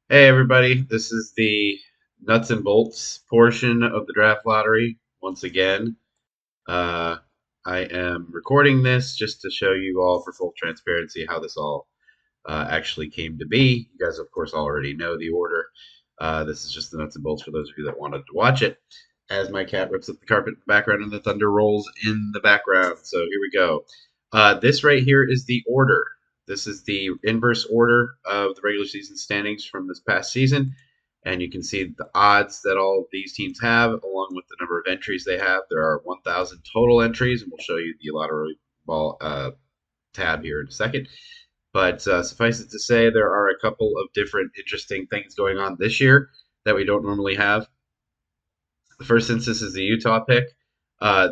Hey everybody, this is the nuts and bolts portion of the draft lottery. Once again, uh, I am recording this just to show you all, for full transparency, how this all actually came to be. You guys, of course, already know the order. This is just the nuts and bolts for those of you that wanted to watch it. As my cat rips up the carpet in the background and the thunder rolls in the background. So here we go. This right here is the order. This is the inverse order of the regular season standings from this past season. And you can see the odds that all of these teams have, along with the number of entries they have. There are 1,000 total entries, and we'll show you the lottery ball tab here in a second. But suffice it to say, there are a couple of different interesting things going on this year that we don't normally have. The first instance is the Utah pick.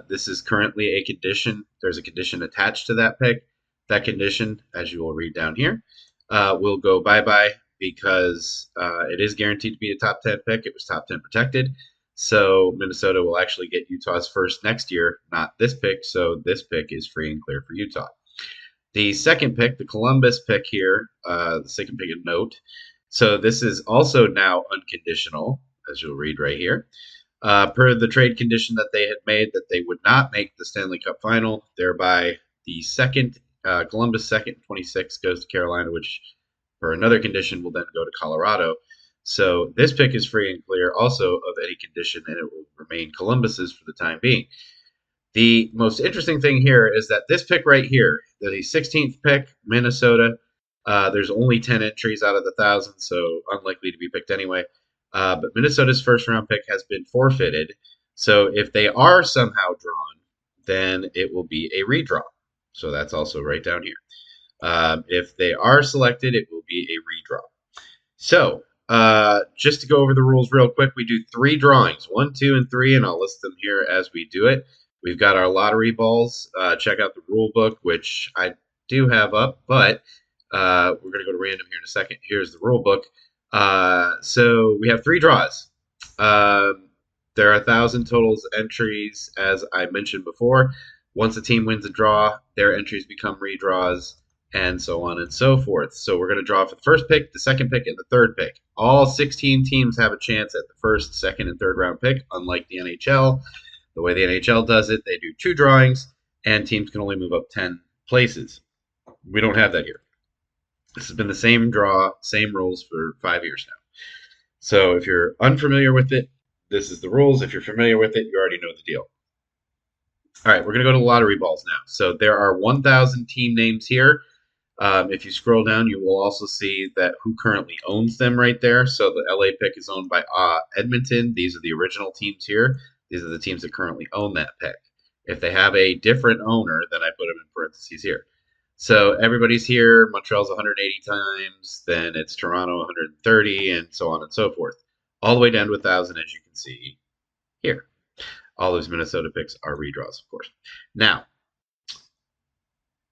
This is currently a condition. There's a condition attached to that pick. That condition, as you will read down here, will go bye-bye because it is guaranteed to be a top 10 pick. It was top 10 protected. So Minnesota will actually get Utah's first next year, not this pick. So this pick is free and clear for Utah. The second pick, the Columbus pick here, the second pick of note. So this is also now unconditional, as you'll read right here. Per the trade condition that they had made, that they would not make the Stanley Cup final, thereby the second, Columbus second, 26 goes to Carolina, which for another condition will then go to Colorado. So this pick is free and clear also of any condition, and it will remain Columbus's for the time being. The most interesting thing here is that this pick right here, the 16th pick, Minnesota, there's only 10 entries out of the 1,000, so unlikely to be picked anyway. But Minnesota's first round pick has been forfeited. So if they are somehow drawn, then it will be a redraw. So that's also right down here. If they are selected, it will be a redraw. So just to go over the rules real quick, we do 3 drawings, 1, 2, and 3, and I'll list them here as we do it. We've got our lottery balls. Check out the rule book, which I do have up, but we're going to go to random here in a second. Here's the rule book. So we have 3 draws. There are 1,000 totals entries, as I mentioned before. Once a team wins a draw, their entries become redraws, and so on and so forth. So we're going to draw for the first pick, the second pick, and the third pick. All 16 teams have a chance at the first, second, and third round pick, unlike the NHL. The way the NHL does it, they do 2 drawings, and teams can only move up 10 places. We don't have that here. This has been the same draw, same rules for 5 years now. So if you're unfamiliar with it, this is the rules. If you're familiar with it, you already know the deal. All right, we're going to go to the lottery balls now. So there are 1,000 team names here. If you scroll down, you will also see that who currently owns them right there. So the LA pick is owned by Edmonton. These are the original teams here. These are the teams that currently own that pick. If they have a different owner, then I put them in parentheses here. So everybody's here. Montreal's 180 times. Then it's Toronto 130, and so on and so forth. All the way down to 1,000, as you can see here. All those Minnesota picks are redraws, of course. Now,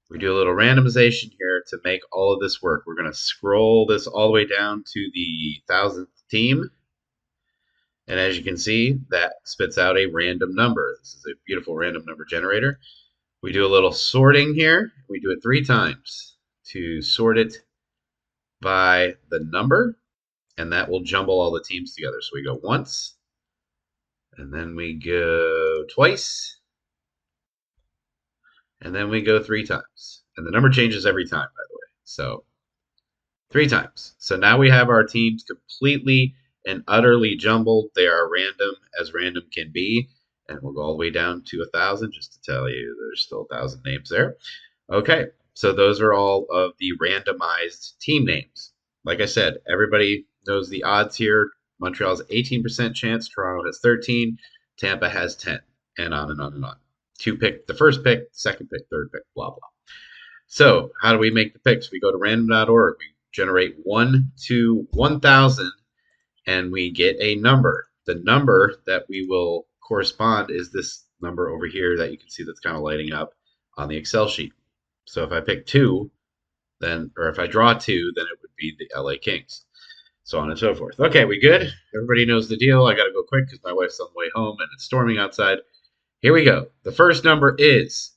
we do a little randomization here to make all of this work. We're going to scroll this all the way down to the 1,000th team. And as you can see, that spits out a random number. This is a beautiful random number generator. We do a little sorting here. We do it 3 times to sort it by the number, and that will jumble all the teams together. So we go once, and then we go twice, and then we go 3 times. And the number changes every time, by the way. So 3 times. So now we have our teams completely and utterly jumbled. They are random can be. And we'll go all the way down to 1,000 just to tell you there's still 1,000 names there. Okay, so those are all of the randomized team names. Like I said, everybody knows the odds here. Montreal's 18% chance, Toronto has 13, Tampa has 10, and on and on and on. To pick the first pick, second pick, third pick, blah, blah. So how do we make the picks? We go to random.org. We generate 1 to 1,000, and we get a number. The number that we will correspond is this number over here that you can see that's kind of lighting up on the Excel sheet. So if I pick 2, then, or if I draw 2, then it would be the LA Kings. So on and so forth. Okay, we good? Everybody knows the deal. I got to go quick because my wife's on the way home and it's storming outside. Here we go. The first number is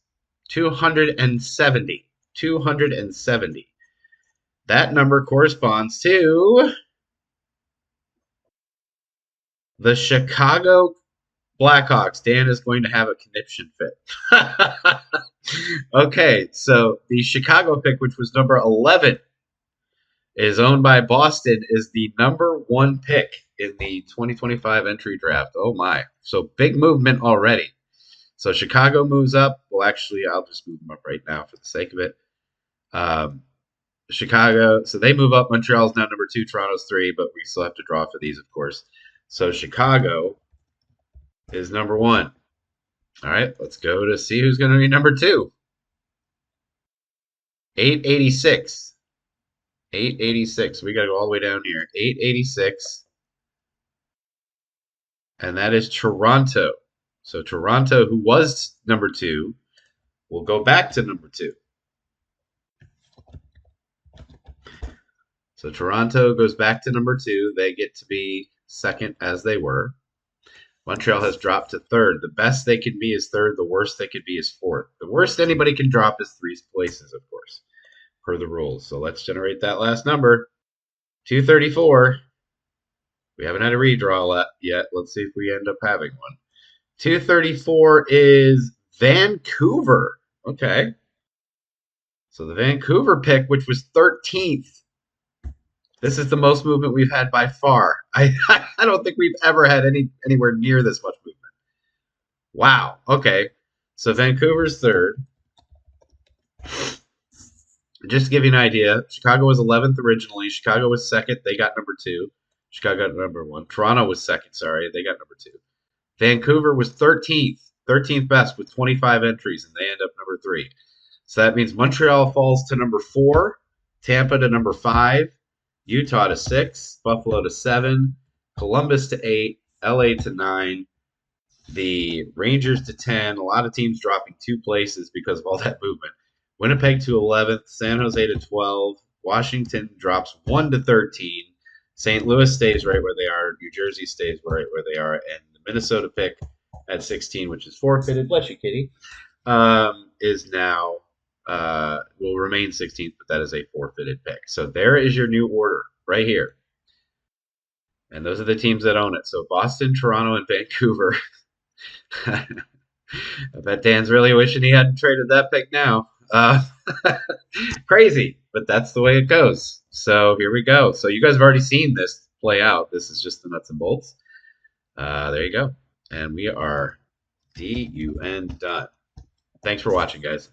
270. 270. That number corresponds to The Chicago Blackhawks. Dan is going to have a conniption fit. Okay, so the Chicago pick, which was number 11, is owned by Boston, is the number 1 pick in the 2025 entry draft. Oh my. So big movement already. So Chicago moves up. Well, actually, I'll just move them up right now for the sake of it. Chicago, so they move up. Montreal's now number 2, Toronto's 3, but we still have to draw for these, of course. So Chicago is number 1. All right, let's go to see who's going to be number 2. 886. 886. We got to go all the way down here. 886. And that is Toronto. So Toronto, who was number 2, will go back to number 2. So Toronto goes back to number 2. They get to be second as they were. Montreal has dropped to 3rd. The best they can be is 3rd. The worst they could be is 4th. The worst anybody can drop is 3 places, of course, per the rules. So let's generate that last number. 234. We haven't had a redraw yet. Let's see if we end up having one. 234 is Vancouver. Okay. So the Vancouver pick, which was 13th. This is the most movement we've had by far. I don't think we've ever had anywhere near this much movement. Wow. Okay. So Vancouver's 3rd. Just to give you an idea, Chicago was 11th originally. Chicago was 2nd. They got number 2. Chicago got number 1. Toronto was 2nd. Sorry. They got number 2. Vancouver was 13th. 13th best with 25 entries, and they end up number 3. So that means Montreal falls to number 4. Tampa to number 5. Utah to 6, Buffalo to 7, Columbus to 8, LA to 9, the Rangers to 10. A lot of teams dropping 2 places because of all that movement. Winnipeg to 11th, San Jose to 12, Washington drops 1 to 13, St. Louis stays right where they are, New Jersey stays right where they are, and the Minnesota pick at 16, which is forfeited, bless you, Kitty, is now will remain 16th, but that is a forfeited pick. So there is your new order right here. And those are the teams that own it. So Boston, Toronto, and Vancouver. I bet Dan's really wishing he hadn't traded that pick now. Crazy, but that's the way it goes. So here we go. So you guys have already seen this play out. This is just the nuts and bolts. There you go. And we are done. Thanks for watching, guys.